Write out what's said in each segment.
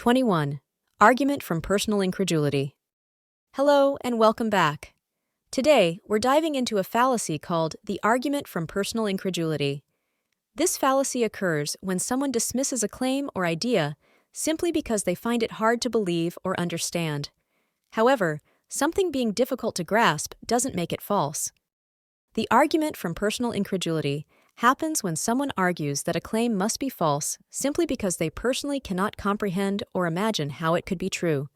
21. Argument from Personal Incredulity. Hello and welcome back. Today, we're diving into a fallacy called the argument from personal incredulity. This fallacy occurs when someone dismisses a claim or idea simply because they find it hard to believe or understand. However, something being difficult to grasp doesn't make it false. The argument from personal incredulity happens when someone argues that a claim must be false simply because they personally cannot comprehend or imagine how it could be true.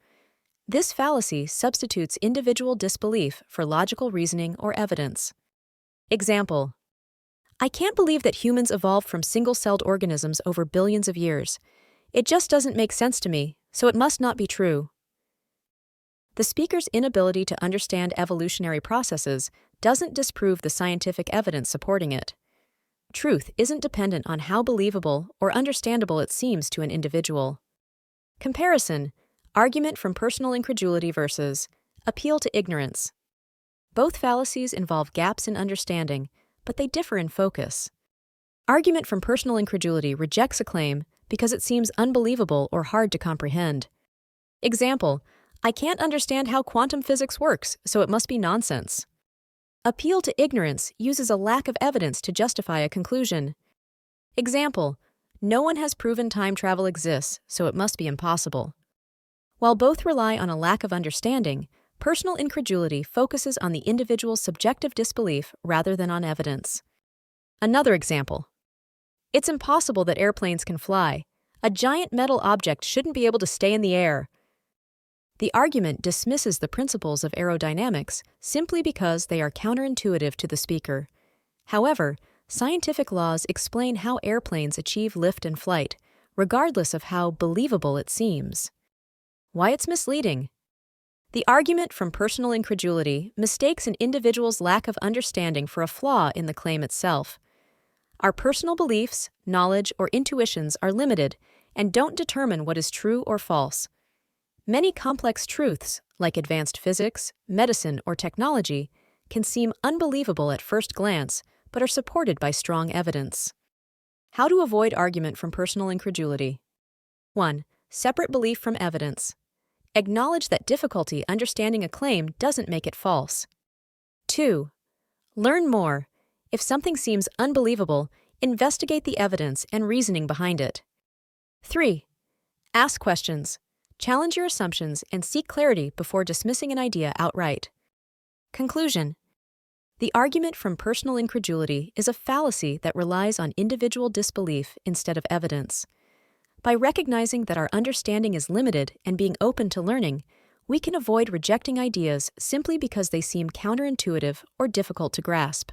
This fallacy substitutes individual disbelief for logical reasoning or evidence. Example: I can't believe that humans evolved from single-celled organisms over billions of years. It just doesn't make sense to me, so it must not be true. The speaker's inability to understand evolutionary processes doesn't disprove the scientific evidence supporting it. Truth isn't dependent on how believable or understandable it seems to an individual. Comparison: argument from personal incredulity versus appeal to ignorance. Both fallacies involve gaps in understanding, but they differ in focus. Argument from personal incredulity rejects a claim because it seems unbelievable or hard to comprehend. Example: I can't understand how quantum physics works, so it must be nonsense. Appeal to ignorance uses a lack of evidence to justify a conclusion. Example: no one has proven time travel exists, so it must be impossible. While both rely on a lack of understanding, personal incredulity focuses on the individual's subjective disbelief rather than on evidence. Another example: it's impossible that airplanes can fly. A giant metal object shouldn't be able to stay in the air. The argument dismisses the principles of aerodynamics simply because they are counterintuitive to the speaker. However, scientific laws explain how airplanes achieve lift and flight, regardless of how believable it seems. Why it's misleading? The argument from personal incredulity mistakes an individual's lack of understanding for a flaw in the claim itself. Our personal beliefs, knowledge, or intuitions are limited and don't determine what is true or false. Many complex truths, like advanced physics, medicine, or technology, can seem unbelievable at first glance, but are supported by strong evidence. How to avoid argument from personal incredulity. 1. Separate belief from evidence. Acknowledge that difficulty understanding a claim doesn't make it false. 2. Learn more. If something seems unbelievable, investigate the evidence and reasoning behind it. 3. Ask questions. Challenge your assumptions and seek clarity before dismissing an idea outright. Conclusion: the argument from personal incredulity is a fallacy that relies on individual disbelief instead of evidence. By recognizing that our understanding is limited and being open to learning, we can avoid rejecting ideas simply because they seem counterintuitive or difficult to grasp.